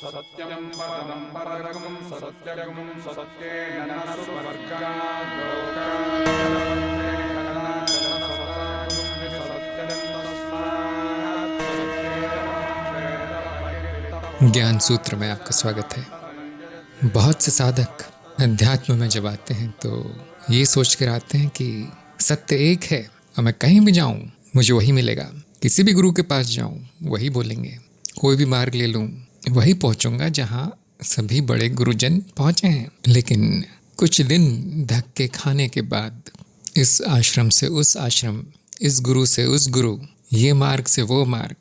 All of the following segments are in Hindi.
सत्यं परं परगं सत्यगं सत्येन न सुवर्गात् लोकात् कदाचन सत्यं तस्मात् ज्ञान सूत्र में आपका स्वागत है। बहुत से साधक अध्यात्म में जब आते हैं तो ये सोच कर आते हैं कि सत्य एक है और मैं कहीं भी जाऊं मुझे वही मिलेगा। किसी भी गुरु के पास जाऊं वही बोलेंगे, कोई भी मार्ग ले लूं वही पहुंचूंगा जहां सभी बड़े गुरुजन पहुंचे हैं। लेकिन कुछ दिन धक्के खाने के बाद इस आश्रम से उस आश्रम, इस गुरु से उस गुरु, ये मार्ग से वो मार्ग,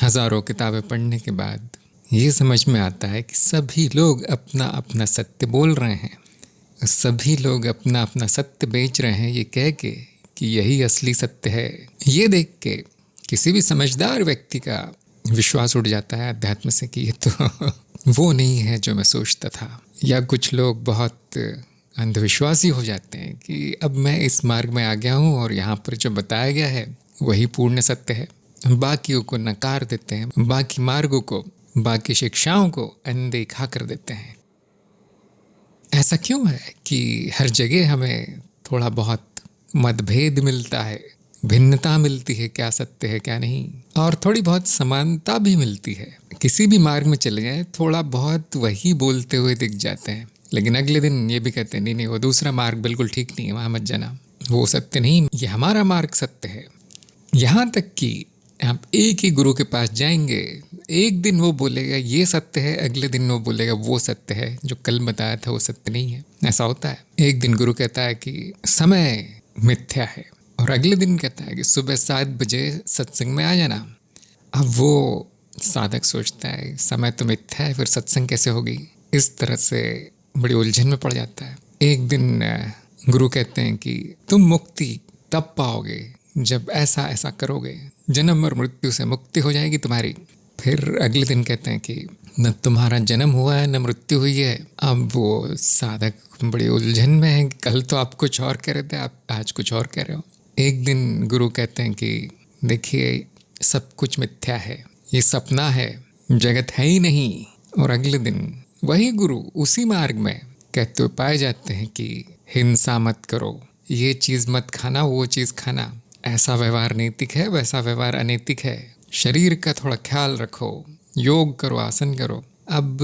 हजारों किताबें पढ़ने के बाद ये समझ में आता है कि सभी लोग अपना अपना सत्य बोल रहे हैं, सभी लोग अपना अपना सत्य बेच रहे हैं ये कह के कि यही असली सत्य है। ये देख के किसी भी समझदार व्यक्ति का विश्वास उठ जाता है अध्यात्म से कि ये तो वो नहीं है जो मैं सोचता था। या कुछ लोग बहुत अंधविश्वासी हो जाते हैं कि अब मैं इस मार्ग में आ गया हूँ और यहाँ पर जो बताया गया है वही पूर्ण सत्य है। बाकियों को नकार देते हैं, बाकी मार्गों को, बाकी शिक्षाओं को अनदेखा कर देते हैं। ऐसा क्यों है कि हर जगह हमें थोड़ा बहुत मतभेद मिलता है, भिन्नता मिलती है, क्या सत्य है क्या नहीं, और थोड़ी बहुत समानता भी मिलती है। किसी भी मार्ग में चले जाए थोड़ा बहुत वही बोलते हुए दिख जाते हैं, लेकिन अगले दिन ये भी कहते हैं नहीं नहीं वो दूसरा मार्ग बिल्कुल ठीक नहीं है, वहाँ मत जाना, वो सत्य नहीं, ये हमारा मार्ग सत्य है। यहाँ तक कि आप एक ही गुरु के पास जाएंगे, एक दिन वो बोलेगा ये सत्य है, अगले दिन वो बोलेगा वो सत्य है, जो कल बताया था वो सत्य नहीं है। ऐसा होता है। एक दिन गुरु कहता है कि समय मिथ्या है और अगले दिन कहता है कि सुबह 7 बजे सत्संग में आ जाना। अब वो साधक सोचता है समय तो मिथ्या है, फिर सत्संग कैसे होगी। इस तरह से बड़ी उलझन में पड़ जाता है। एक दिन गुरु कहते हैं कि तुम मुक्ति तब पाओगे जब ऐसा ऐसा करोगे, जन्म और मृत्यु से मुक्ति हो जाएगी तुम्हारी। फिर अगले दिन कहते हैं कि न तुम्हारा जन्म हुआ है न मृत्यु हुई है। अब वो साधक बड़ी उलझन में है, कल तो आप कुछ और कह रहे थे, आप आज कुछ और कह रहे हो। एक दिन गुरु कहते हैं कि देखिए सब कुछ मिथ्या है, ये सपना है, जगत है ही नहीं। और अगले दिन वही गुरु उसी मार्ग में कहते हुए पाए जाते हैं कि हिंसा मत करो, ये चीज़ मत खाना, वो चीज़ खाना, ऐसा व्यवहार नैतिक है, वैसा व्यवहार अनैतिक है, शरीर का थोड़ा ख्याल रखो, योग करो, आसन करो। अब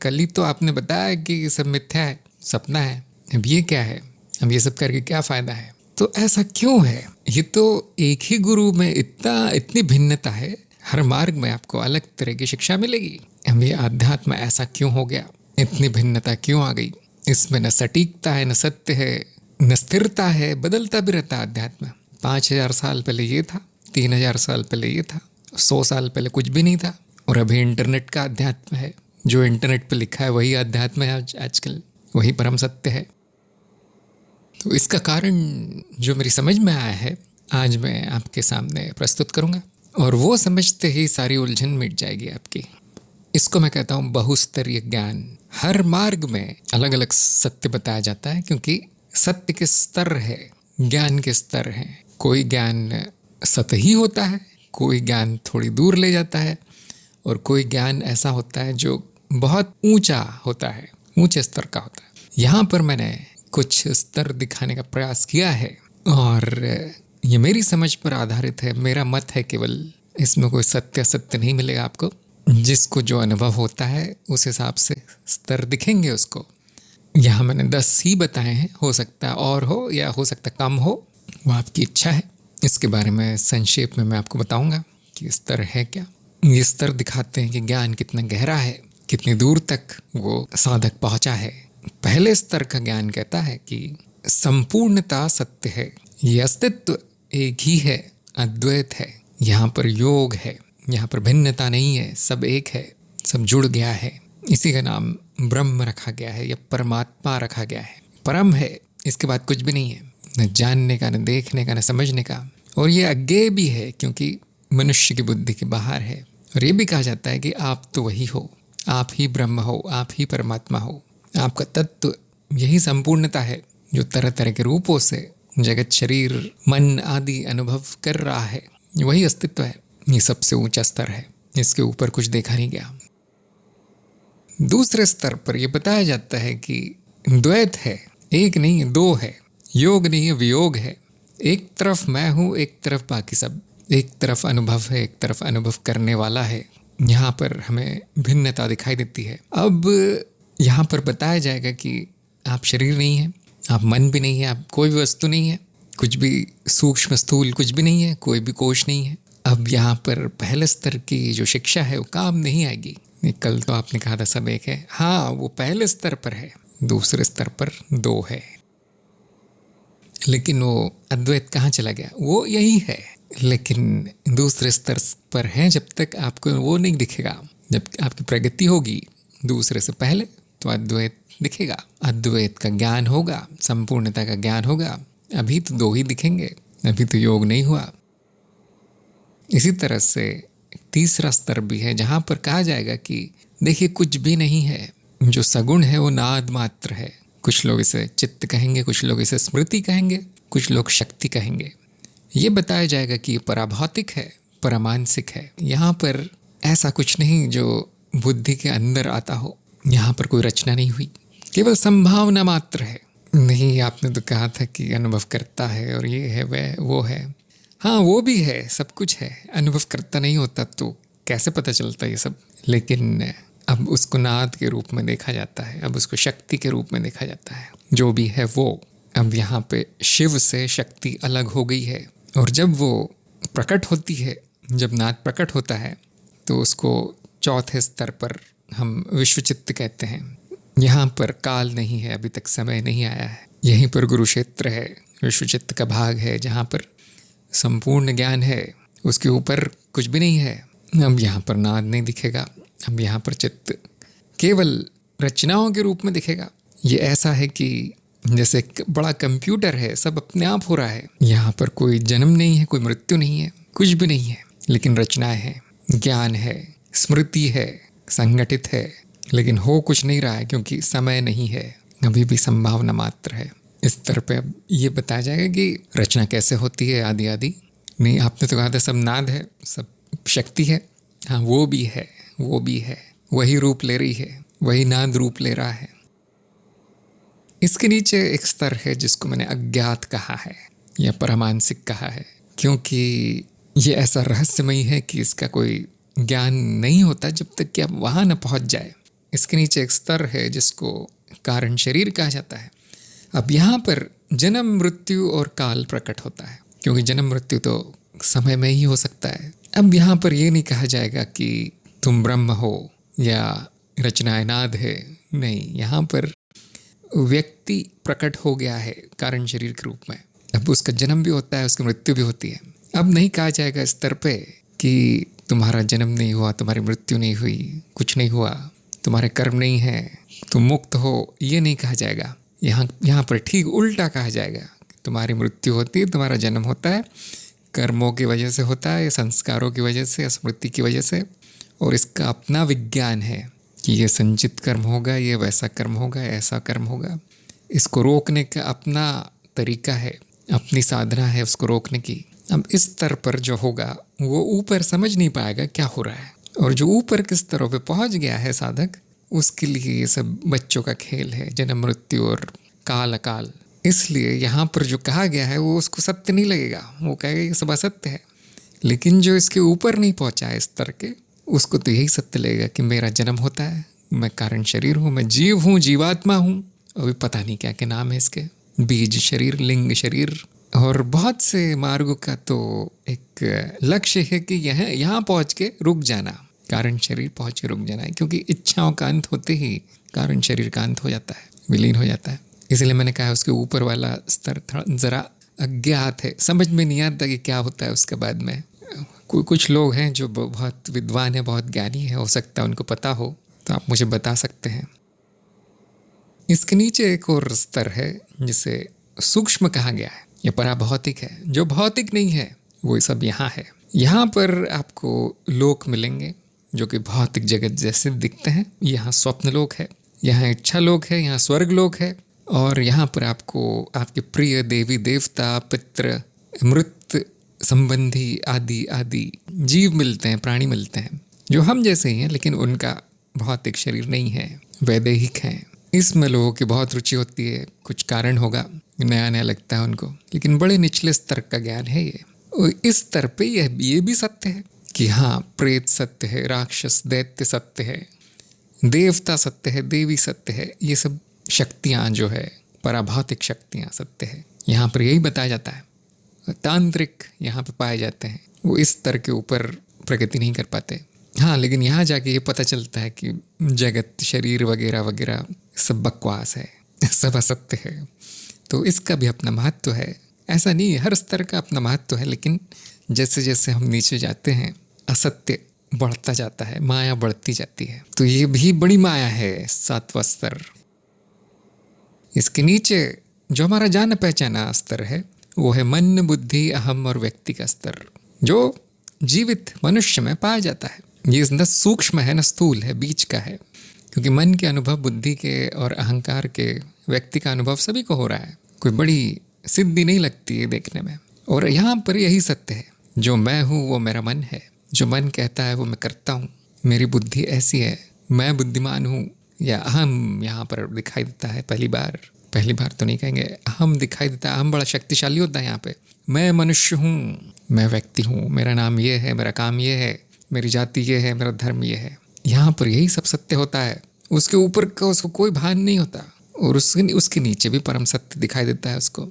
कल ही तो आपने बताया कि ये सब मिथ्या है, सपना है, अब ये क्या है, अब ये सब करके क्या फ़ायदा है। तो ऐसा क्यों है? ये तो एक ही गुरु में इतनी भिन्नता है, हर मार्ग में आपको अलग तरह की शिक्षा मिलेगी। अब ये आध्यात्म ऐसा क्यों हो गया, इतनी भिन्नता क्यों आ गई? इसमें न सटीकता है, न सत्य है, न स्थिरता है, बदलता भी रहता है अध्यात्म। 5000 साल पहले ये था, 3000 साल पहले ये था, 100 साल पहले कुछ भी नहीं था, और अभी इंटरनेट का अध्यात्म है। जो इंटरनेट पे लिखा है वही अध्यात्म है, आजकल वही परम सत्य है। तो इसका कारण जो मेरी समझ में आया है आज मैं आपके सामने प्रस्तुत करूँगा, और वो समझते ही सारी उलझन मिट जाएगी आपकी। इसको मैं कहता हूँ बहुस्तरीय ज्ञान। हर मार्ग में अलग अलग सत्य बताया जाता है, क्योंकि सत्य के स्तर है, ज्ञान के स्तर हैं। कोई ज्ञान सतही होता है, कोई ज्ञान थोड़ी दूर ले जाता है, और कोई ज्ञान ऐसा होता है जो बहुत ऊंचा होता है, ऊंचे स्तर का होता है। यहाँ पर मैंने कुछ स्तर दिखाने का प्रयास किया है, और ये मेरी समझ पर आधारित है, मेरा मत है केवल। इसमें कोई सत्य सत्य नहीं मिलेगा आपको। जिसको जो अनुभव होता है उस हिसाब से स्तर दिखेंगे उसको। यहाँ मैंने 10 ही बताए हैं, हो सकता है और हो या हो सकता कम हो, वो आपकी इच्छा है। इसके बारे में संक्षेप में मैं आपको बताऊंगा कि स्तर है क्या। ये स्तर दिखाते हैं कि ज्ञान कितना गहरा है, कितनी दूर तक वो साधक पहुंचा है। पहले स्तर का ज्ञान कहता है कि संपूर्णता सत्य है, ये अस्तित्व एक ही है, अद्वैत है, यहाँ पर योग है, यहाँ पर भिन्नता नहीं है, सब एक है, सब जुड़ गया है। इसी का नाम ब्रह्म रखा गया है या परमात्मा रखा गया है। परम है, इसके बाद कुछ भी नहीं है, न जानने का, न देखने का, न समझने का। और ये अज्ञेय भी है क्योंकि मनुष्य की बुद्धि के बाहर है। और ये भी कहा जाता है कि आप तो वही हो, आप ही ब्रह्म हो, आप ही परमात्मा हो। आपका तत्व यही संपूर्णता है जो तरह तरह के रूपों से जगत, शरीर, मन आदि अनुभव कर रहा है, वही अस्तित्व है। ये सबसे ऊंचा स्तर है, इसके ऊपर कुछ देखा नहीं गया। दूसरे स्तर पर यह बताया जाता है कि द्वैत है, एक नहीं है, दो है, योग नहीं है, वियोग है। एक तरफ मैं हूँ, एक तरफ बाकी सब, एक तरफ अनुभव है, एक तरफ अनुभव करने वाला है। यहाँ पर हमें भिन्नता दिखाई देती है। अब यहाँ पर बताया जाएगा कि आप शरीर नहीं हैं, आप मन भी नहीं है, आप कोई भी वस्तु नहीं है, कुछ भी सूक्ष्म स्थूल कुछ भी नहीं है, कोई भी कोश नहीं है। अब यहाँ पर पहले स्तर की जो शिक्षा है वो काम नहीं आएगी। कल तो आपने कहा था सब एक है, हाँ वो पहले स्तर पर है, दूसरे स्तर पर दो है। लेकिन वो अद्वैत कहाँ चला गया? वो यही है, लेकिन दूसरे स्तर पर है। जब तक आपको वो नहीं दिखेगा, जब आपकी प्रगति होगी दूसरे से पहले, तो अद्वैत दिखेगा, अद्वैत का ज्ञान होगा, संपूर्णता का ज्ञान होगा। अभी तो दो ही दिखेंगे, अभी तो योग नहीं हुआ। इसी तरह से तीसरा स्तर भी है जहाँ पर कहा जाएगा कि देखिए कुछ भी नहीं है, जो सगुण है वो नाद मात्र है। कुछ लोग इसे चित्त कहेंगे, कुछ लोग इसे स्मृति कहेंगे, कुछ लोग शक्ति कहेंगे। ये बताया जाएगा कि ये पराभौतिक है, परमानसिक है। यहाँ पर ऐसा कुछ नहीं जो बुद्धि के अंदर आता हो। यहाँ पर कोई रचना नहीं हुई, केवल संभावना मात्र है। नहीं, आपने तो कहा था कि अनुभव करता है और ये है वह वो है। हाँ वो भी है, सब कुछ है। अनुभव करता नहीं होता तो कैसे पता चलता ये सब? लेकिन अब उसको नाद के रूप में देखा जाता है, अब उसको शक्ति के रूप में देखा जाता है। जो भी है वो, अब यहाँ पे शिव से शक्ति अलग हो गई है। और जब वो प्रकट होती है, जब नाद प्रकट होता है, तो उसको चौथे स्तर पर हम विश्वचित्त कहते हैं। यहाँ पर काल नहीं है, अभी तक समय नहीं आया है। यहीं पर कुरुक्षेत्र है, विश्वचित्त का भाग है, जहाँ पर संपूर्ण ज्ञान है। उसके ऊपर कुछ भी नहीं है। अब यहाँ पर नाद नहीं दिखेगा, अब यहाँ पर चित्त केवल रचनाओं के रूप में दिखेगा। ये ऐसा है कि जैसे एक बड़ा कंप्यूटर है, सब अपने आप हो रहा है। यहाँ पर कोई जन्म नहीं है, कोई मृत्यु नहीं है, कुछ भी नहीं है, लेकिन रचनाएं हैं, ज्ञान है, स्मृति है, संगठित है, लेकिन हो कुछ नहीं रहा है क्योंकि समय नहीं है, अभी भी संभावना मात्र है। इस स्तर पे अब ये बताया जाएगा कि रचना कैसे होती है, आदि आदि। नहीं, आपने तो कहा था सब नाद है, सब शक्ति है। हाँ वो भी है, वो भी है, वही रूप ले रही है, वही नाद रूप ले रहा है। इसके नीचे एक स्तर है जिसको मैंने अज्ञात कहा है या परमानसिक कहा है, क्योंकि ये ऐसा रहस्यमयी है कि इसका कोई ज्ञान नहीं होता जब तक कि आप वहाँ न पहुँच जाए। इसके नीचे एक स्तर है जिसको कारण शरीर कहा जाता है। अब यहाँ पर जन्म मृत्यु और काल प्रकट होता है, क्योंकि जन्म मृत्यु तो समय में ही हो सकता है। अब यहाँ पर ये नहीं कहा जाएगा कि तुम ब्रह्म हो या रचनाएं नाद है, नहीं, यहाँ पर व्यक्ति प्रकट हो गया है कारण शरीर के रूप में। अब उसका जन्म भी होता है, उसकी मृत्यु भी होती है। अब नहीं कहा जाएगा इस स्तर पे कि तुम्हारा जन्म नहीं हुआ, तुम्हारी मृत्यु नहीं हुई, कुछ नहीं हुआ, तुम्हारे कर्म नहीं है, तुम मुक्त हो, ये नहीं कहा जाएगा। यहाँ पर ठीक उल्टा कहा जाएगा, तुम्हारी मृत्यु होती है, तुम्हारा जन्म होता है, कर्मों की वजह से होता है, संस्कारों की वजह से, स्मृति की वजह से, और इसका अपना विज्ञान है कि ये संचित कर्म होगा, ये वैसा कर्म होगा, ऐसा कर्म होगा। इसको रोकने का अपना तरीका है, अपनी साधना है उसको रोकने की। अब इस स्तर पर जो होगा वो ऊपर समझ नहीं पाएगा क्या हो रहा है, और जो ऊपर के स्तरों पे पहुंच गया है साधक, उसके लिए ये सब बच्चों का खेल है, जन्म मृत्यु और काल अकाल। इसलिए यहाँ पर जो कहा गया है वो उसको सत्य नहीं लगेगा, वो कहेगा ये सब असत्य है। लेकिन जो इसके ऊपर नहीं पहुँचा है स्तर के, उसको तो यही सत्य लगेगा कि मेरा जन्म होता है, मैं कारण शरीर हूँ, मैं जीव हूँ, जीवात्मा हूँ। अभी पता नहीं क्या क्या नाम है इसके, बीज शरीर, लिंग शरीर, और बहुत से मार्गों का तो एक लक्ष्य है कि यहाँ पहुँच के रुक जाना, कारण शरीर पहुँच के रुक जाना है, क्योंकि इच्छाओं का अंत होते ही कारण शरीर का अंत हो जाता है, विलीन हो जाता है। इसलिए मैंने कहा उसके ऊपर वाला स्तर थोड़ा ज़रा अज्ञात है, समझ में नहीं आता कि क्या होता है उसके बाद में। कुछ लोग हैं जो बहुत विद्वान है, बहुत ज्ञानी है, हो सकता है उनको पता हो, तो आप मुझे बता सकते हैं। इसके नीचे एक और स्तर है जिसे सूक्ष्म कहा गया है, यह पराभौतिक है। जो भौतिक नहीं है वो सब यहाँ है। यहाँ पर आपको लोक मिलेंगे जो कि भौतिक जगत जैसे दिखते हैं। यहाँ स्वप्न लोक है, यहाँ इच्छा लोक है, यहाँ स्वर्ग लोक है, और यहाँ पर आपको आपके प्रिय देवी देवता, पितृ, मृत संबंधी आदि आदि जीव मिलते हैं, प्राणी मिलते हैं जो हम जैसे ही हैं, लेकिन उनका भौतिक शरीर नहीं है, वैदेहिक हैं। इसमें लोगों की बहुत रुचि होती है, कुछ कारण होगा, नया नया लगता है उनको, लेकिन बड़े निचले स्तर का ज्ञान है ये। और इस स्तर पे ये भी सत्य है कि हाँ, प्रेत सत्य है, राक्षस दैत्य सत्य है, देवता सत्य है, देवी सत्य है, ये सब शक्तियाँ जो है पराभौतिक शक्तियाँ सत्य है। यहाँ पर यही बताया जाता है। तांत्रिक यहाँ पे पाए जाते हैं, वो इस स्तर के ऊपर प्रगति नहीं कर पाते। हाँ, लेकिन यहाँ जाके ये पता चलता है कि जगत, शरीर वगैरह वगैरह सब बकवास है, सब असत्य है। तो इसका भी अपना महत्व है। ऐसा नहीं, हर स्तर का अपना महत्व है, लेकिन जैसे जैसे हम नीचे जाते हैं असत्य बढ़ता जाता है, माया बढ़ती जाती है। तो ये भी बड़ी माया है, 7वां स्तर। इसके नीचे जो हमारा जाना पहचाना स्तर है वो है मन, बुद्धि, अहम और व्यक्ति का स्तर, जो जीवित मनुष्य में पाया जाता है। ये न सूक्ष्म है न स्थूल है, बीच का है। क्योंकि मन के अनुभव, बुद्धि के और अहंकार के, व्यक्ति का अनुभव सभी को हो रहा है। कोई बड़ी सिद्धि नहीं लगती है देखने में। और यहाँ पर यही सत्य है, जो मैं हूँ वो मेरा मन है, जो मन कहता है वो मैं करता हूँ, मेरी बुद्धि ऐसी है, मैं बुद्धिमान हूँ, या अहम यहाँ पर दिखाई देता है। पहली बार तो नहीं कहेंगे, अहम दिखाई देता है। अहम बड़ा शक्तिशाली होता है यहाँ पे। मैं मनुष्य हूँ, मैं व्यक्ति हूँ, मेरा नाम ये है, मेरा काम ये है, मेरी जाति ये है, मेरा धर्म ये है। यहाँ पर यही सब सत्य होता है। उसके ऊपर का उसको कोई भान नहीं होता, और उसके नीचे भी परम सत्य दिखाई देता है उसको,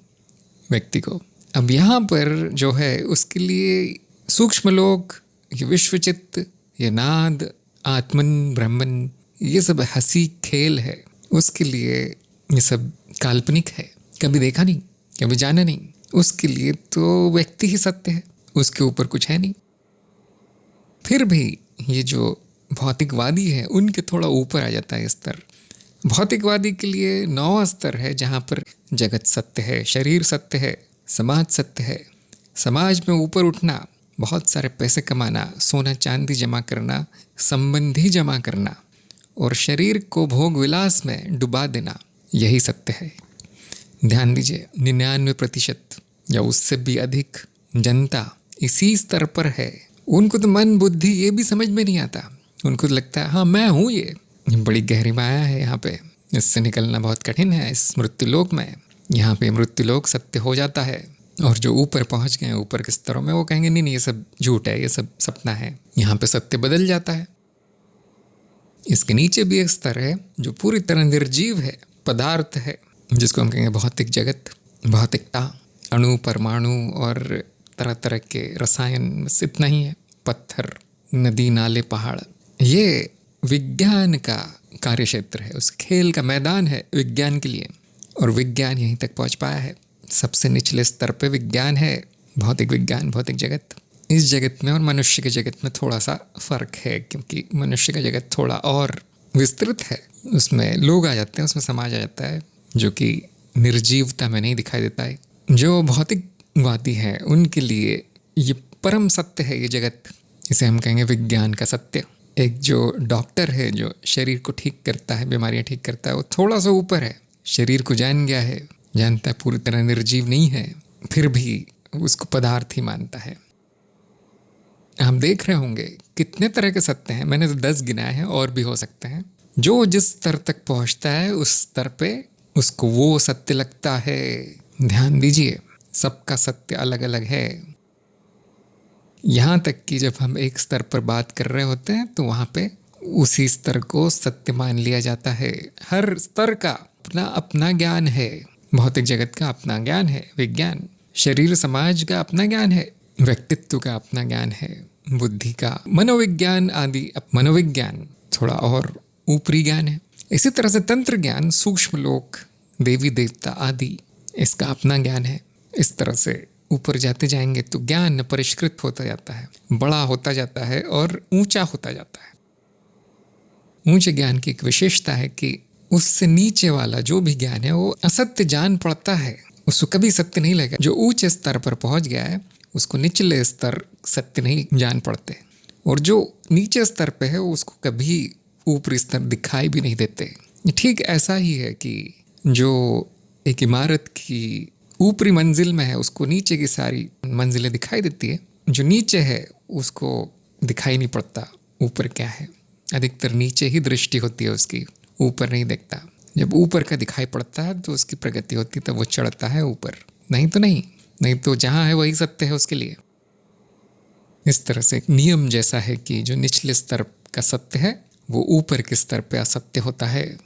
व्यक्ति को। अब यहाँ पर जो है उसके लिए सूक्ष्म लोक, ये विश्वचित्त, ये नाद, आत्मन, ब्रह्मन, ये सब हंसी खेल है। उसके लिए ये सब काल्पनिक है, कभी देखा नहीं, कभी जाना नहीं। उसके लिए तो व्यक्ति ही सत्य है, उसके ऊपर कुछ है नहीं। फिर भी ये जो भौतिकवादी है उनके थोड़ा ऊपर आ जाता है स्तर। भौतिकवादी के लिए 9वां स्तर है, जहाँ पर जगत सत्य है, शरीर सत्य है, समाज सत्य है। समाज में ऊपर उठना, बहुत सारे पैसे कमाना, सोना चांदी जमा करना, संबंधी जमा करना, और शरीर को भोग विलास में डुबा देना, यही सत्य है। ध्यान दीजिए, 99% या उससे भी अधिक जनता इसी स्तर पर है। उनको तो मन, बुद्धि ये भी समझ में नहीं आता। उनको तो लगता है हाँ मैं हूँ, ये बड़ी गहरी माया है यहाँ पे, इससे निकलना बहुत कठिन है इस मृत्युलोक में। यहाँ पे मृत्युलोक सत्य हो जाता है, और जो ऊपर पहुँच गए ऊपर के स्तरों में वो कहेंगे नहीं नहीं, ये सब झूठ है, ये सब सपना है। यहाँ पे सत्य बदल जाता है। इसके नीचे भी एक स्तर है जो पूरी तरह निर्जीव है, पदार्थ है, जिसको हम कहेंगे भौतिक जगत, भौतिकता, अणु, परमाणु और तरह तरह के रसायन, बस इतना ही है। पत्थर, नदी, नाले, पहाड़, ये विज्ञान का कार्य क्षेत्र है, उस खेल का मैदान है विज्ञान के लिए। और विज्ञान यहीं तक पहुंच पाया है। सबसे निचले स्तर पे विज्ञान है, भौतिक विज्ञान, भौतिक जगत। इस जगत में और मनुष्य के जगत में थोड़ा सा फर्क है, क्योंकि मनुष्य का जगत थोड़ा और विस्तृत है। उसमें लोग आ जाते हैं, उसमें समाज आ जाता है, जो कि निर्जीवता में नहीं दिखाई देता है। जो भौतिकवादी हैं उनके लिए ये परम सत्य है, ये जगत। इसे हम कहेंगे विज्ञान का सत्य। एक जो डॉक्टर है जो शरीर को ठीक करता है, बीमारियां ठीक करता है, वो थोड़ा सा ऊपर है, शरीर को जान गया है, जानता है पूरी तरह निर्जीव नहीं है, फिर भी उसको पदार्थ ही मानता है। हम देख रहे होंगे कितने तरह के सत्य हैं, मैंने तो 10 गिनाए हैं, और भी हो सकते हैं। जो जिस स्तर तक पहुंचता है उस स्तर पे उसको वो सत्य लगता है। ध्यान दीजिए, सबका सत्य अलग अलग है। यहाँ तक कि जब हम एक स्तर पर बात कर रहे होते हैं तो वहाँ पे उसी स्तर को सत्य मान लिया जाता है। हर स्तर का अपना अपना ज्ञान है। भौतिक जगत का अपना ज्ञान है, विज्ञान। शरीर समाज का अपना ज्ञान है, व्यक्तित्व का अपना ज्ञान है, बुद्धि का, मनोविज्ञान आदि। मनोविज्ञान थोड़ा और ऊपरी ज्ञान है। इसी तरह से तंत्र ज्ञान, सूक्ष्म लोक, देवी देवता आदि, इसका अपना ज्ञान है। इस तरह से ऊपर जाते जाएंगे तो ज्ञान परिष्कृत होता जाता है, बड़ा होता जाता है और ऊंचा होता जाता है। ऊंचे ज्ञान की एक विशेषता है कि उससे नीचे वाला जो भी ज्ञान है वो असत्य जान पड़ता है, उसको कभी सत्य नहीं लगेगा। जो ऊंचे स्तर पर पहुंच गया है उसको निचले स्तर सत्य नहीं जान पड़ते, और जो नीचे स्तर पे है उसको कभी ऊपरी स्तर दिखाई भी नहीं देते। ठीक ऐसा ही है कि जो एक इमारत की ऊपरी मंजिल में है उसको नीचे की सारी मंजिलें दिखाई देती है, जो नीचे है उसको दिखाई नहीं पड़ता ऊपर क्या है। अधिकतर नीचे ही दृष्टि होती है उसकी, ऊपर नहीं देखता। जब ऊपर का दिखाई पड़ता है तो उसकी प्रगति होती है, तब वो चढ़ता है ऊपर, नहीं तो नहीं। नहीं तो जहाँ है वही सत्य है उसके लिए। इस तरह से एक नियम जैसा है कि जो निचले स्तर का सत्य है वो ऊपर के स्तर पे असत्य होता है,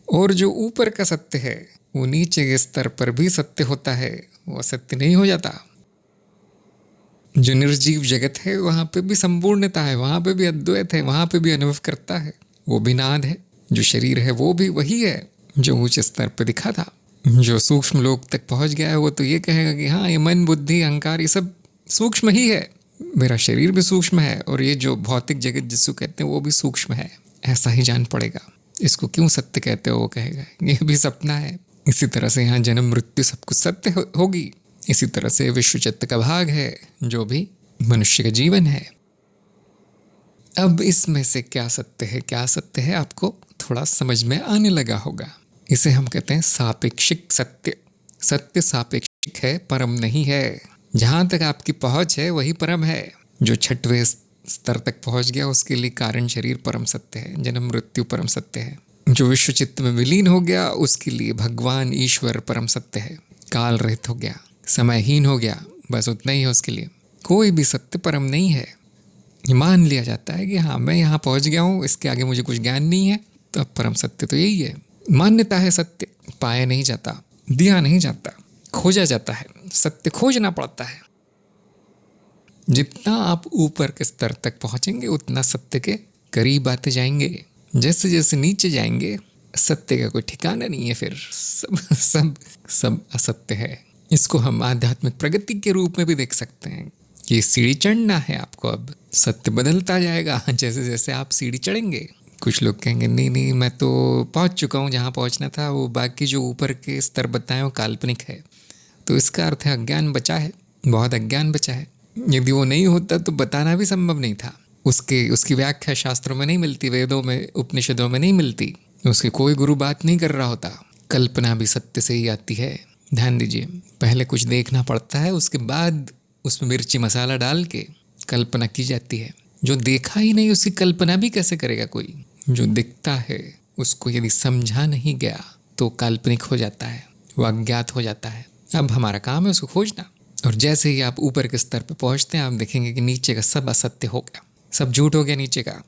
और जो ऊपर का सत्य है वो नीचे के स्तर पर भी सत्य होता है, वो असत्य नहीं हो जाता। जो निर्जीव जगत है वहाँ पे भी संपूर्णता है, वहाँ पे भी अद्वैत है, वहाँ पे भी अनुभव करता है, वो भी नाद है। जो शरीर है वो भी वही है जो ऊंचे स्तर पे दिखा था। जो सूक्ष्म लोक तक पहुँच गया है वो तो ये कहेगा कि हाँ, ये मन बुद्धि अहंकार ये सब सूक्ष्म ही है, मेरा शरीर भी सूक्ष्म है, और ये जो भौतिक जगत जिसको कहते हैं वो भी सूक्ष्म है। ऐसा ही जान पड़ेगा। इसको क्यों सत्य कहते हो, वो कहेगा ये भी सपना है। इसी तरह से यहाँ जन्म मृत्यु सब कुछ सत्य होगी। इसी तरह से विश्व चित्त का भाग है जो भी मनुष्य का जीवन है। अब इसमें से क्या सत्य है, क्या सत्य है, आपको थोड़ा समझ में आने लगा होगा। इसे हम कहते हैं सापेक्षिक सत्य। सत्य सापेक्षिक है, परम नहीं है। जहाँ तक आपकी पहुँच है वही परम है। जो छठवें स्तर तक पहुँच गया उसके लिए कारण शरीर परम सत्य है, जन्म मृत्यु परम सत्य है। जो विश्व चित्त में विलीन हो गया उसके लिए भगवान ईश्वर परम सत्य है। काल रहित हो गया, समयहीन हो गया, बस उतना ही है उसके लिए। कोई भी सत्य परम नहीं है। मान लिया जाता है कि हाँ मैं यहाँ पहुँच गया हूँ, इसके आगे मुझे कुछ ज्ञान नहीं है, तो अब परम सत्य तो यही है। मान्यता है सत्य, पाया नहीं जाता, दिया नहीं जाता, खोजा जाता है। सत्य खोजना पड़ता है। जितना आप ऊपर के स्तर तक पहुँचेंगे उतना सत्य के करीब आते जाएंगे। जैसे जैसे नीचे जाएंगे सत्य का कोई ठिकाना नहीं है, फिर सब सब सब असत्य है। इसको हम आध्यात्मिक प्रगति के रूप में भी देख सकते हैं कि सीढ़ी चढ़ना है आपको। अब सत्य बदलता जाएगा जैसे जैसे आप सीढ़ी चढ़ेंगे। कुछ लोग कहेंगे नहीं नहीं मैं तो पहुंच चुका हूं जहां पहुंचना था, वो बाकी जो ऊपर के स्तर बताए वो काल्पनिक है। तो इसका अर्थ है अज्ञान बचा है, बहुत अज्ञान बचा है। यदि वो नहीं होता तो बताना भी संभव नहीं था। उसकी व्याख्या शास्त्रों में नहीं मिलती, वेदों में उपनिषदों में नहीं मिलती, उसके कोई गुरु बात नहीं कर रहा होता। कल्पना भी सत्य से ही आती है। ध्यान दीजिए, पहले कुछ देखना पड़ता है, उसके बाद उसमें मिर्ची मसाला डाल के कल्पना की जाती है। जो देखा ही नहीं उसकी कल्पना भी कैसे करेगा कोई। जो दिखता है उसको यदि समझा नहीं गया तो काल्पनिक हो जाता है, वो अज्ञात हो जाता है। अब हमारा काम है उसको खोजना। और जैसे ही आप ऊपर के स्तर पर पहुंचते हैं आप देखेंगे कि नीचे का सब असत्य हो गया, सब झूठ हो गया नीचे का।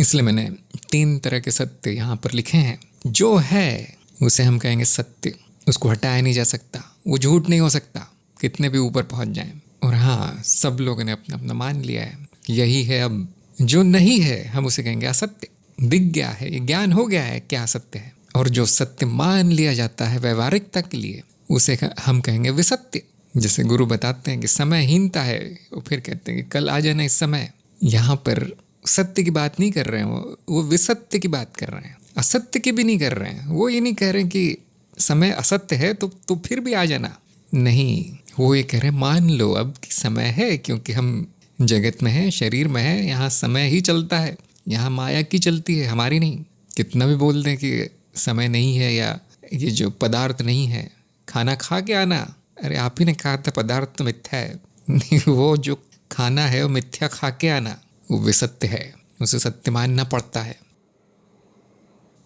इसलिए मैंने 3 तरह के सत्य यहाँ पर लिखे हैं। जो है उसे हम कहेंगे सत्य, उसको हटाया नहीं जा सकता, वो झूठ नहीं हो सकता, कितने भी ऊपर पहुँच जाएं। और हाँ, सब लोगों ने अपना अपना मान लिया है यही है। अब जो नहीं है हम उसे कहेंगे असत्य। दिख गया है, ये ज्ञान हो गया है क्या सत्य है। और जो सत्य मान लिया जाता है व्यवहारिकता के लिए उसे हम कहेंगे विसत्य। जैसे गुरु बताते हैं कि समयहीनता है, वो फिर कहते हैं कि कल आ जाना इस समय। यहाँ पर सत्य की बात नहीं कर रहे हैं, वो विसत्य की बात कर रहे हैं, असत्य की भी नहीं कर रहे हैं। वो ये नहीं कह रहे कि समय असत्य है तो फिर भी आ जाना, नहीं। वो ये कह रहे हैं मान लो अब कि समय है, क्योंकि हम जगत में है, शरीर में है, यहाँ समय ही चलता है, यहाँ माया की चलती है, हमारी नहीं। कितना भी बोल दें कि समय नहीं है या ये जो पदार्थ नहीं है, खाना खा के आना, अरे आप ही ने कहा था पदार्थ तो मिथ्या है। नहीं, वो जो खाना है वो मिथ्या खा के आना, वो विसत्य है, उसे सत्य मानना पड़ता है।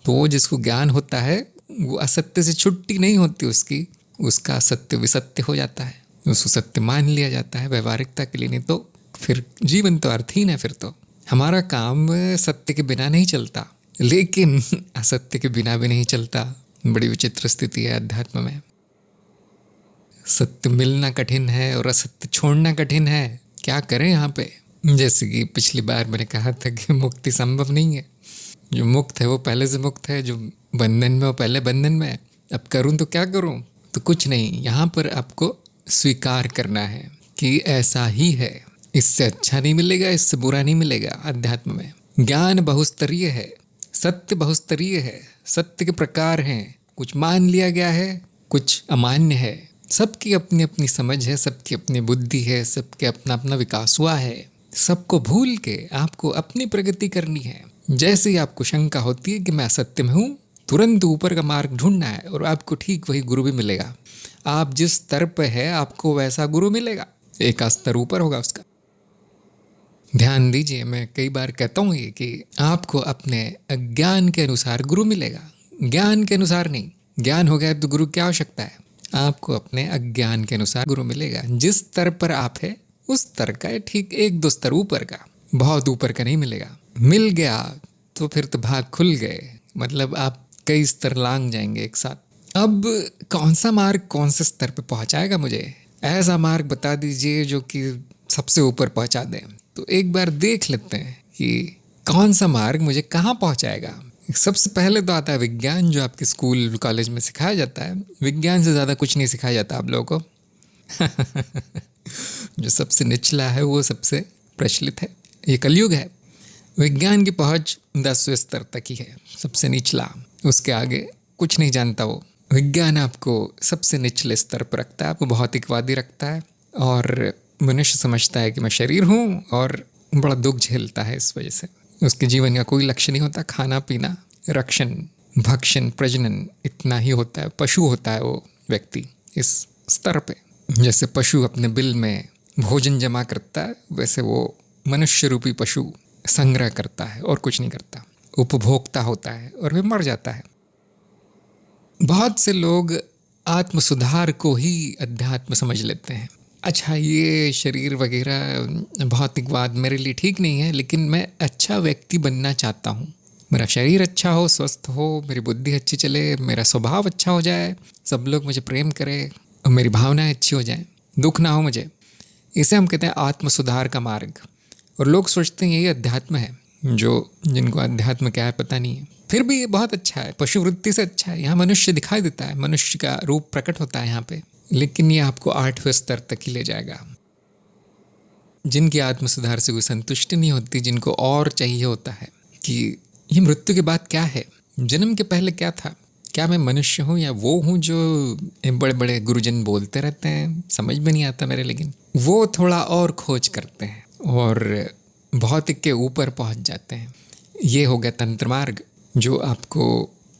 तो जिसको ज्ञान होता है वो असत्य से छुट्टी नहीं होती उसका असत्य विसत्य हो जाता है, उसको सत्य मान लिया जाता है व्यवहारिकता के लिए। नहीं तो फिर जीवन तो अर्थहीन है। फिर तो हमारा काम सत्य के बिना नहीं चलता, लेकिन असत्य के बिना भी नहीं चलता। बड़ी विचित्र स्थिति है अध्यात्म में। सत्य मिलना कठिन है और असत्य छोड़ना कठिन है। क्या करें यहाँ पे। जैसे कि पिछली बार मैंने कहा था कि मुक्ति संभव नहीं है। जो मुक्त है वो पहले से मुक्त है, जो बंधन में वो पहले बंधन में है। अब करूँ तो क्या करूँ, तो कुछ नहीं। यहाँ पर आपको स्वीकार करना है कि ऐसा ही है, इससे अच्छा नहीं मिलेगा, इससे बुरा नहीं मिलेगा। अध्यात्म में ज्ञान बहुस्तरीय है, सत्य बहुस्तरीय है, सत्य के प्रकार हैं। कुछ मान लिया गया है, कुछ अमान्य है। सबकी अपनी अपनी समझ है, सबकी अपनी बुद्धि है, सबके अपना अपना विकास हुआ है। सबको भूल के आपको अपनी प्रगति करनी है। जैसे ही आपको शंका होती है कि मैं असत्य में हूँ, तुरंत ऊपर का मार्ग ढूंढना है और आपको ठीक वही गुरु भी मिलेगा। आप जिस स्तर पे है आपको वैसा गुरु मिलेगा, एक स्तर ऊपर होगा उसका। ध्यान दीजिए, मैं कई बार कहता हूँ ये कि आपको अपने अज्ञान के अनुसार गुरु मिलेगा, ज्ञान के अनुसार नहीं। ज्ञान हो गया तो गुरु क्या आवश्यकता है? आपको अपने अज्ञान के अनुसार गुरु मिलेगा। जिस स्तर पर आप है उस स्तर का है, ठीक 1-2 स्तर ऊपर का, बहुत ऊपर का नहीं मिलेगा। मिल गया तो फिर तो भाग खुल गए, मतलब आप कई स्तर लांग जाएंगे एक साथ। अब कौन सा मार्ग कौन से स्तर पे पहुंचाएगा मुझे? ऐसा मार्ग बता दीजिए जो कि सबसे ऊपर पहुंचा दें। तो एक बार देख लेते हैं कि कौन सा मार्ग मुझे कहाँ पहुंचाएगा। सबसे पहले तो आता है विज्ञान, जो आपके स्कूल कॉलेज में सिखाया जाता है। विज्ञान से ज़्यादा कुछ नहीं सिखाया जाता आप लोगों को। जो सबसे निचला है वो सबसे प्रचलित है। ये कलयुग है। विज्ञान की पहुंच 10वें स्तर तक ही है, सबसे निचला। उसके आगे कुछ नहीं जानता वो। विज्ञान आपको सबसे निचले स्तर पर रखता है, आपको भौतिकवादी रखता है, और मनुष्य समझता है कि मैं शरीर हूँ, और बड़ा दुख झेलता है इस वजह से। उसके जीवन का कोई लक्ष्य नहीं होता। खाना पीना, रक्षण, भक्षण, प्रजनन, इतना ही होता है। पशु होता है वो व्यक्ति इस स्तर पे। जैसे पशु अपने बिल में भोजन जमा करता है, वैसे वो मनुष्य रूपी पशु संग्रह करता है और कुछ नहीं करता। उपभोक्ता होता है और फिर मर जाता है। बहुत से लोग आत्म सुधार को ही अध्यात्म समझ लेते हैं। अच्छा, ये शरीर वगैरह भौतिकवाद मेरे लिए ठीक नहीं है, लेकिन मैं अच्छा व्यक्ति बनना चाहता हूँ। मेरा शरीर अच्छा हो, स्वस्थ हो, मेरी बुद्धि अच्छी चले, मेरा स्वभाव अच्छा हो जाए, सब लोग मुझे प्रेम करें और मेरी भावनाएं अच्छी हो जाएं, दुख ना हो मुझे। इसे हम कहते हैं आत्म सुधार का मार्ग। और लोग सोचते हैं यही अध्यात्म है। जिनको अध्यात्म क्या है पता नहीं है। फिर भी ये बहुत अच्छा है, पशुवृत्ति से अच्छा है। यहाँ मनुष्य दिखाई देता है, मनुष्य का रूप प्रकट होता है यहाँ पे, लेकिन ये आपको 8वें स्तर तक ही ले जाएगा। जिनकी आत्म सुधार से कोई संतुष्टि नहीं होती, जिनको और चाहिए होता है कि ये मृत्यु के बाद क्या है, जन्म के पहले क्या था, क्या मैं मनुष्य हूँ या वो हूँ जो बड़े बड़े गुरुजन बोलते रहते हैं, समझ में नहीं आता मेरे। लेकिन वो थोड़ा और खोज करते हैं और भौतिक के ऊपर पहुँच जाते हैं। ये हो गया तंत्र मार्ग, जो आपको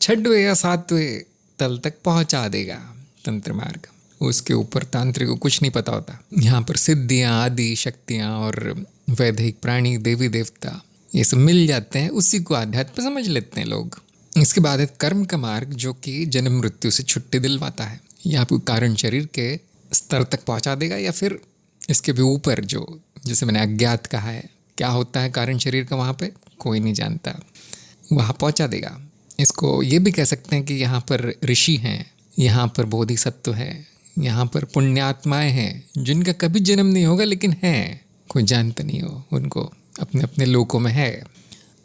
6वें या 7वें तल तक पहुँचा देगा। तंत्र मार्ग, उसके ऊपर तांत्रिक को कुछ नहीं पता होता। यहाँ पर सिद्धियाँ, आदि शक्तियाँ और वैदिक प्राणी, देवी देवता, ये सब मिल जाते हैं। उसी को आध्यात्म समझ लेते हैं लोग। इसके बाद है कर्म का मार्ग, जो कि जन्म मृत्यु से छुट्टी दिलवाता है। ये आपको कारण शरीर के स्तर तक पहुँचा देगा, या फिर इसके भी ऊपर, जो जैसे मैंने अज्ञात कहा है, क्या होता है कारण शरीर का वहाँ पे कोई नहीं जानता, वहाँ पहुँचा देगा। इसको ये भी कह सकते हैं कि यहाँ पर ऋषि हैं, यहाँ पर बोधिसत्व है, यहाँ पर पुण्यात्माएं हैं, जिनका कभी जन्म नहीं होगा लेकिन हैं, कोई जानता नहीं हो उनको, अपने अपने लोकों में है।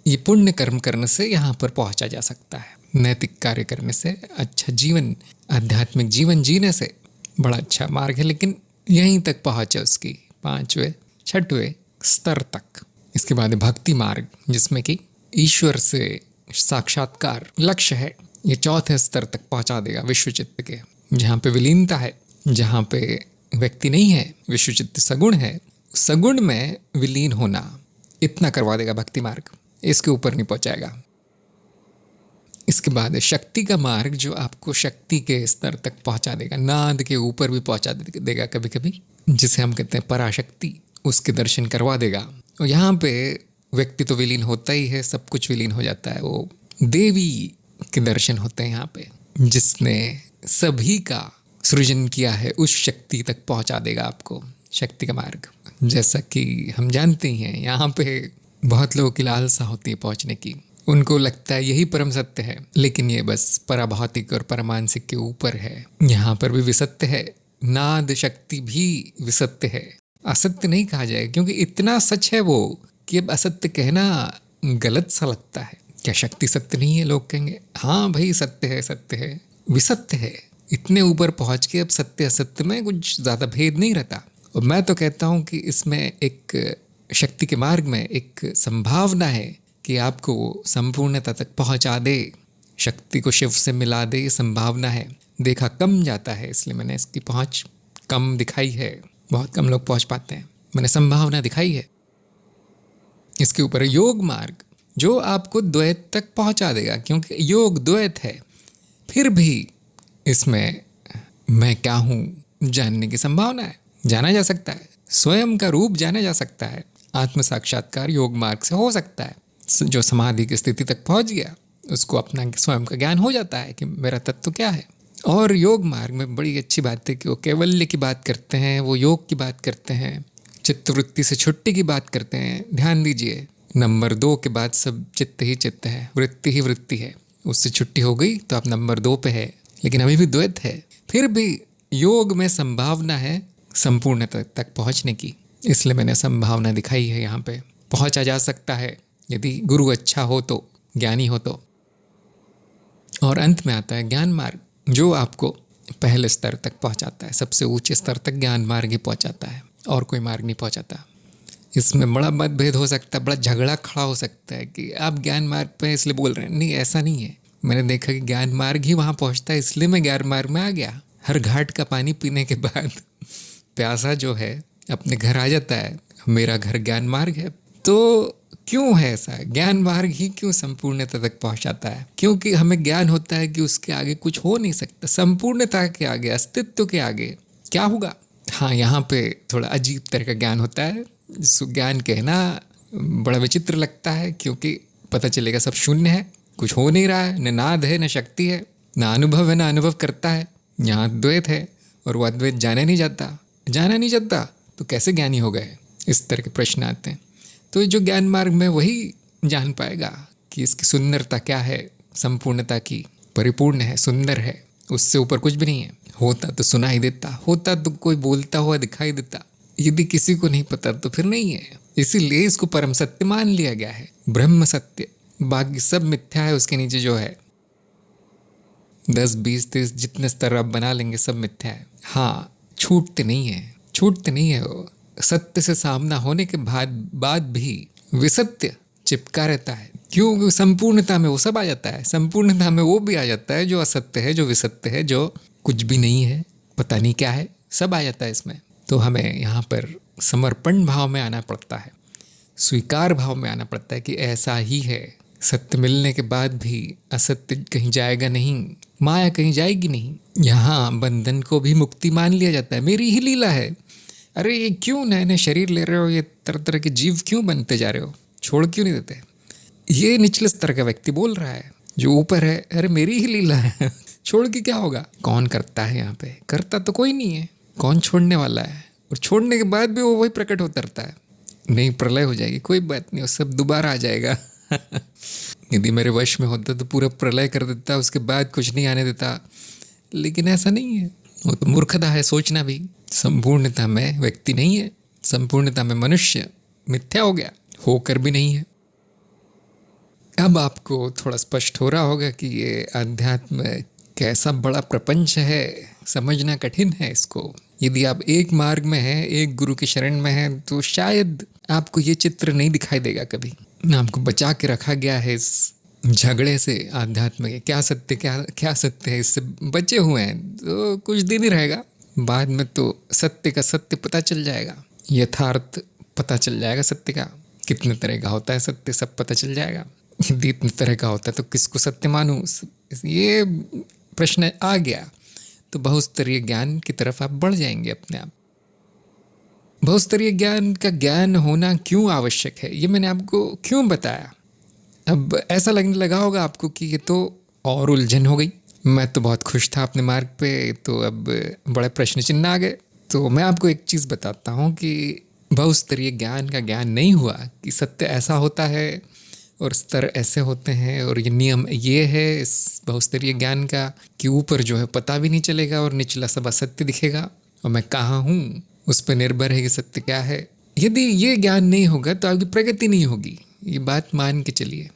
ये पुण्य कर्म करने से यहाँ पर पहुँचा जा सकता है। नैतिक कार्य करने से, अच्छा जीवन, आध्यात्मिक जीवन जीने से बड़ा अच्छा मार्ग है। लेकिन यहीं तक पहुँचे उसकी 5वें 6वें स्तर तक। इसके बाद भक्ति मार्ग, जिसमें कि ईश्वर से साक्षात्कार लक्ष्य है। ये 4थे स्तर तक पहुँचा देगा विश्व चित्त के, जहाँ पे विलीनता है, जहाँ पे व्यक्ति नहीं है, विश्व चित्त सगुण है, सगुण में विलीन होना, इतना करवा देगा भक्ति मार्ग। इसके ऊपर नहीं पहुँचाएगा। इसके बाद शक्ति का मार्ग, जो आपको शक्ति के स्तर तक पहुँचा देगा, नाद के ऊपर भी पहुँचा देगा कभी कभी, जिसे हम कहते हैं पराशक्ति, उसके दर्शन करवा देगा। और यहाँ पे व्यक्ति तो विलीन होता ही है, सब कुछ विलीन हो जाता है। वो देवी के दर्शन होते हैं यहाँ पे, जिसने सभी का सृजन किया है, उस शक्ति तक पहुँचा देगा आपको शक्ति का मार्ग। जैसा कि हम जानते ही हैं, यहाँ पे बहुत लोगों की लालसा होती है पहुँचने की। उनको लगता है यही परम सत्य है, लेकिन ये बस पराभौतिक और परमानसिक के ऊपर है। यहाँ पर भी विसत्य है, नाद शक्ति भी विसत्य है। असत्य नहीं कहा जाएगा, क्योंकि इतना सच है वो कि अब असत्य कहना गलत सा लगता है। क्या शक्ति सत्य नहीं है? लोग कहेंगे हाँ भाई सत्य है, सत्य है, विसत्य है। इतने ऊपर पहुँच के अब सत्य असत्य में कुछ ज़्यादा भेद नहीं रहता। और मैं तो कहता हूँ कि इसमें एक शक्ति के मार्ग में एक संभावना है कि आपको संपूर्णता तक पहुँचा दे, शक्ति को शिव से मिला दे। ये संभावना है। देखा कम जाता है, इसलिए मैंने इसकी पहुँच कम दिखाई है। बहुत कम लोग पहुँच पाते हैं, मैंने संभावना दिखाई है। इसके ऊपर योग मार्ग, जो आपको द्वैत तक पहुँचा देगा, क्योंकि योग द्वैत है। फिर भी इसमें मैं क्या हूँ जानने की संभावना है, जाना जा सकता है, स्वयं का रूप जाना जा सकता है। आत्म साक्षात्कार योग मार्ग से हो सकता है। जो समाधि की स्थिति तक पहुंच गया उसको अपना स्वयं का ज्ञान हो जाता है कि मेरा तत्व क्या है। और योग मार्ग में बड़ी अच्छी बात है कि वो कैवल्य की बात करते हैं, वो योग की बात करते हैं, चित्तवृत्ति से छुट्टी की बात करते हैं। ध्यान दीजिए, नंबर 2 के बाद सब चित्त ही चित्त है, वृत्ति ही वृत्ति है। उससे छुट्टी हो गई तो आप नंबर 2 पे है, लेकिन अभी भी द्वैत है। फिर भी योग में संभावना है संपूर्णता तक पहुंचने की, इसलिए मैंने संभावना दिखाई है। यहाँ पे पहुंचा जा सकता है यदि गुरु अच्छा हो तो, ज्ञानी हो तो। और अंत में आता है ज्ञान मार्ग, जो आपको पहले स्तर तक पहुंचाता है, सबसे ऊंचे स्तर तक ज्ञान मार्ग ही पहुंचाता है, और कोई मार्ग नहीं पहुंचाता। इसमें बड़ा मतभेद हो सकता है, बड़ा झगड़ा खड़ा हो सकता है कि आप ज्ञान मार्ग पे इसलिए बोल रहे हैं। नहीं, ऐसा नहीं है। मैंने देखा कि ज्ञान मार्ग ही वहाँ पहुँचता है, इसलिए मैं ज्ञान मार्ग में आ गया। हर घाट का पानी पीने के बाद प्यासा जो है अपने घर आ जाता है। मेरा घर ज्ञान मार्ग है। तो क्यों है ऐसा? ज्ञान मार्ग ही क्यों संपूर्णता तक पहुंचाता है? क्योंकि हमें ज्ञान होता है कि उसके आगे कुछ हो नहीं सकता। संपूर्णता के आगे, अस्तित्व के आगे क्या होगा? हाँ, यहाँ पे थोड़ा अजीब तरह का ज्ञान होता है। ज्ञान कहना बड़ा विचित्र लगता है, क्योंकि पता चलेगा सब शून्य है, कुछ हो नहीं रहा है, न नाद है न शक्ति है, न अनुभव है न अनुभव करता है। यहाँ द्वैत है और वो अद्वैत जाना नहीं जाता तो कैसे ज्ञानी हो गए? इस तरह के प्रश्न आते हैं। तो जो ज्ञान मार्ग में वही जान पाएगा कि इसकी सुंदरता क्या है, संपूर्णता की, परिपूर्ण है, सुंदर है, उससे ऊपर कुछ भी नहीं है। होता तो सुनाई देता, होता तो कोई बोलता हुआ दिखाई देता। यदि किसी को नहीं पता तो फिर नहीं है। इसीलिए इसको परम सत्य मान लिया गया है, ब्रह्म सत्य। बाकी सब मिथ्या है। उसके नीचे जो है 10, 20, 30 जितने स्तर आप बना लेंगे सब मिथ्या है। हाँ, छूटते नहीं है वो। सत्य से सामना होने के बाद भी विसत्य चिपका रहता है। क्योंकि संपूर्णता में वो सब आ जाता है। संपूर्णता में वो भी आ जाता है जो असत्य है, जो विसत्य है, जो कुछ भी नहीं है, पता नहीं क्या है, सब आ जाता है इसमें। तो हमें यहाँ पर समर्पण भाव में आना पड़ता है, स्वीकार भाव में आना पड़ता है कि ऐसा ही है। सत्य मिलने के बाद भी असत्य कहीं जाएगा नहीं, माया कहीं जाएगी नहीं। यहाँ बंधन को भी मुक्ति मान लिया जाता है। मेरी ही लीला है। अरे ये क्यों नए नए शरीर ले रहे हो, ये तरह तरह के जीव क्यों बनते जा रहे हो, छोड़ क्यों नहीं देते? ये निचले स्तर का व्यक्ति बोल रहा है। जो ऊपर है, अरे मेरी ही लीला है, छोड़ के क्या होगा? कौन करता है यहाँ पे? करता तो कोई नहीं है। कौन छोड़ने वाला है? और छोड़ने के बाद भी वो वही प्रकट होता रहता है। नहीं, प्रलय हो जाएगी, कोई बात नहीं, वो सब दोबारा आ जाएगा। यदि मेरे वश में होता तो पूरा प्रलय कर देता, उसके बाद कुछ नहीं आने देता। लेकिन ऐसा नहीं है। वो तो मूर्खता है सोचना भी। संपूर्णता में व्यक्ति नहीं है, संपूर्णता में मनुष्य मिथ्या हो गया, होकर भी नहीं है। अब आपको थोड़ा स्पष्ट हो रहा होगा कि ये अध्यात्म कैसा बड़ा प्रपंच है, समझना कठिन है इसको। यदि आप एक मार्ग में हैं, एक गुरु की शरण में हैं, तो शायद आपको ये चित्र नहीं दिखाई देगा कभी। आपको बचा के रखा गया है इस झगड़े से। आध्यात्म के क्या सत्य क्या सत्य है, इससे बचे हुए हैं। तो कुछ दिन ही रहेगा, बाद में तो सत्य का सत्य पता चल जाएगा, यथार्थ पता चल जाएगा। सत्य का कितने तरह का होता है, सत्य सब पता चल जाएगा। यदि इतने तरह का होता है तो किसको सत्य मानूं, ये प्रश्न आ गया तो बहुस्तरीय ज्ञान की तरफ आप बढ़ जाएंगे अपने आप। बहुस्तरीय ज्ञान का ज्ञान होना क्यों आवश्यक है, ये मैंने आपको क्यों बताया। अब ऐसा लगने लगा होगा आपको कि ये तो और उलझन हो गई, मैं तो बहुत खुश था अपने मार्ग पे, तो अब बड़े प्रश्न चिन्ह आ गए। तो मैं आपको एक चीज़ बताता हूँ कि बहुस्तरीय ज्ञान का ज्ञान नहीं हुआ कि सत्य ऐसा होता है और स्तर ऐसे होते हैं और ये नियम ये है इस बहुस्तरीय ज्ञान का, कि ऊपर जो है पता भी नहीं चलेगा और निचला सब असत्य दिखेगा और मैं कहाँ हूँ उस पर निर्भर है कि सत्य क्या है। यदि ये ज्ञान नहीं होगा तो आपकी प्रगति नहीं होगी, ये बात मान के चलिए।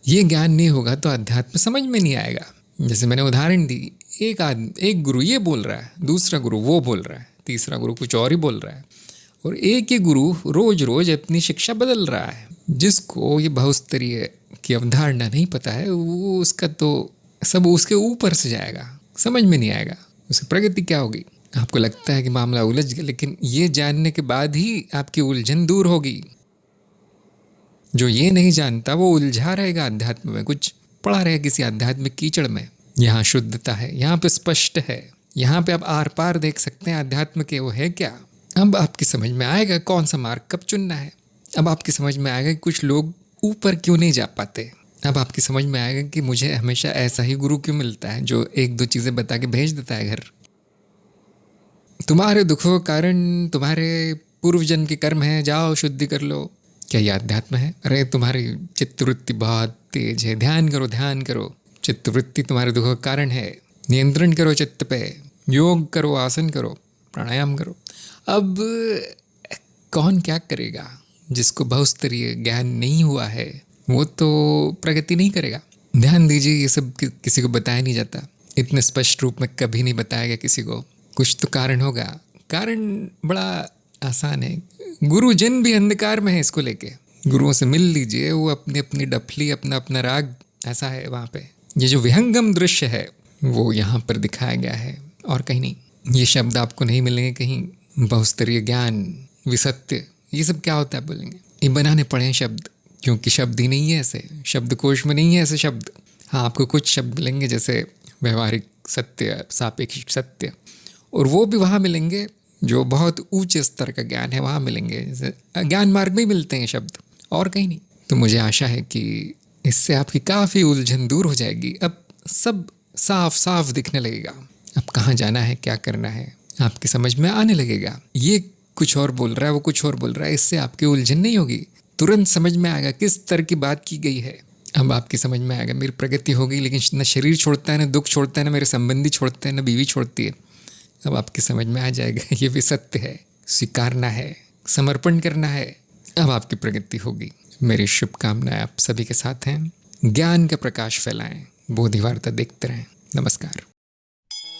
ये ज्ञान नहीं होगा तो अध्यात्म समझ में नहीं आएगा। जैसे मैंने उदाहरण दी, एक गुरु ये बोल रहा है, दूसरा गुरु वो बोल रहा है, तीसरा गुरु कुछ और ही बोल रहा है, और एक ही गुरु रोज रोज अपनी शिक्षा बदल रहा है। जिसको ये बहुस्तरीय की अवधारणा नहीं पता है, वो उसका तो सब उसके ऊपर से जाएगा, समझ में नहीं आएगा, उसे प्रगति क्या होगी। आपको लगता है कि मामला उलझ गया, लेकिन ये जानने के बाद ही आपकी उलझन दूर होगी। जो ये नहीं जानता वो उलझा रहेगा अध्यात्म में, कुछ पड़ा रहेगा किसी आध्यात्मिक कीचड़ में। यहाँ शुद्धता है, यहाँ पे स्पष्ट है, यहाँ पे आप आर पार देख सकते हैं अध्यात्म के वो है क्या। अब आपकी समझ में आएगा कौन सा मार्ग कब चुनना है। अब आपकी समझ में आएगा कि कुछ लोग ऊपर क्यों नहीं जा पाते। अब आपकी समझ में आएगा कि मुझे हमेशा ऐसा ही गुरु क्यों मिलता है जो एक दो चीज़ें बता के भेज देता है घर। तुम्हारे दुखों का कारण तुम्हारे पूर्व जन्म के कर्म है, जाओ शुद्धि कर लो। क्या ये अध्यात्म है? अरे तुम्हारी चित्तवृत्ति बहुत तेज है, ध्यान करो ध्यान करो। चित्तवृत्ति तुम्हारे दुखों का कारण है, नियंत्रण करो चित्त पे, योग करो, आसन करो, प्राणायाम करो। अब कौन क्या करेगा? जिसको बहुस्तरीय ज्ञान नहीं हुआ है वो तो प्रगति नहीं करेगा। ध्यान दीजिए, ये सब किसी को बताया नहीं जाता, इतने स्पष्ट रूप में कभी नहीं बताया गया किसी को। कुछ तो कारण होगा। कारण बड़ा आसान है, गुरुजन भी अंधकार में है इसको लेके। गुरुओं से मिल लीजिए, वो अपनी अपनी डफली, अपना अपना राग ऐसा है वहाँ पे। ये जो विहंगम दृश्य है वो यहाँ पर दिखाया गया है और कहीं नहीं। ये शब्द आपको नहीं मिलेंगे कहीं, बहुस्तरीय ज्ञान, विसत्य, ये सब क्या होता है बोलेंगे। ये बनाने पड़े हैं शब्द, क्योंकि शब्द ही नहीं है ऐसे, शब्दकोश में नहीं है ऐसे शब्द। हाँ, आपको कुछ शब्द मिलेंगे जैसे व्यवहारिक सत्य, सापेक्षिक सत्य, और वो भी वहाँ मिलेंगे जो बहुत ऊंचे स्तर का ज्ञान है, वहाँ मिलेंगे। जैसे ज्ञान मार्ग में मिलते हैं शब्द, और कहीं नहीं। तो मुझे आशा है कि इससे आपकी काफ़ी उलझन दूर हो जाएगी। अब सब साफ साफ दिखने लगेगा, अब कहाँ जाना है, क्या करना है, आपकी समझ में आने लगेगा। ये कुछ और बोल रहा है, वो कुछ और बोल रहा है, इससे आपकी उलझन नहीं होगी। तुरंत समझ में आएगा किस तरह की बात की गई है। अब आपकी समझ में आएगा मेरी प्रगति हो गई, लेकिन न शरीर छोड़ता है, न दुख छोड़ता है, न मेरे संबंधी छोड़ते हैं, न बीवी छोड़ती है। अब आपकी समझ में आ जाएगा ये भी सत्य है, स्वीकारना है, समर्पण करना है। अब आपकी प्रगति होगी। मेरी शुभकामनाएं आप सभी के साथ हैं। ज्ञान का प्रकाश फैलाएं, बोधिवार्ता देखते रहें। नमस्कार।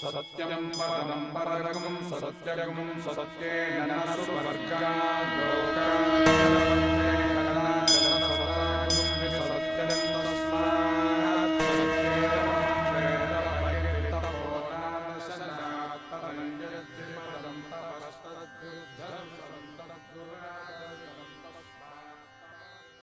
सत्यं परमं परगं सत्यगं सत्येन न सुवर्गात् लोकात्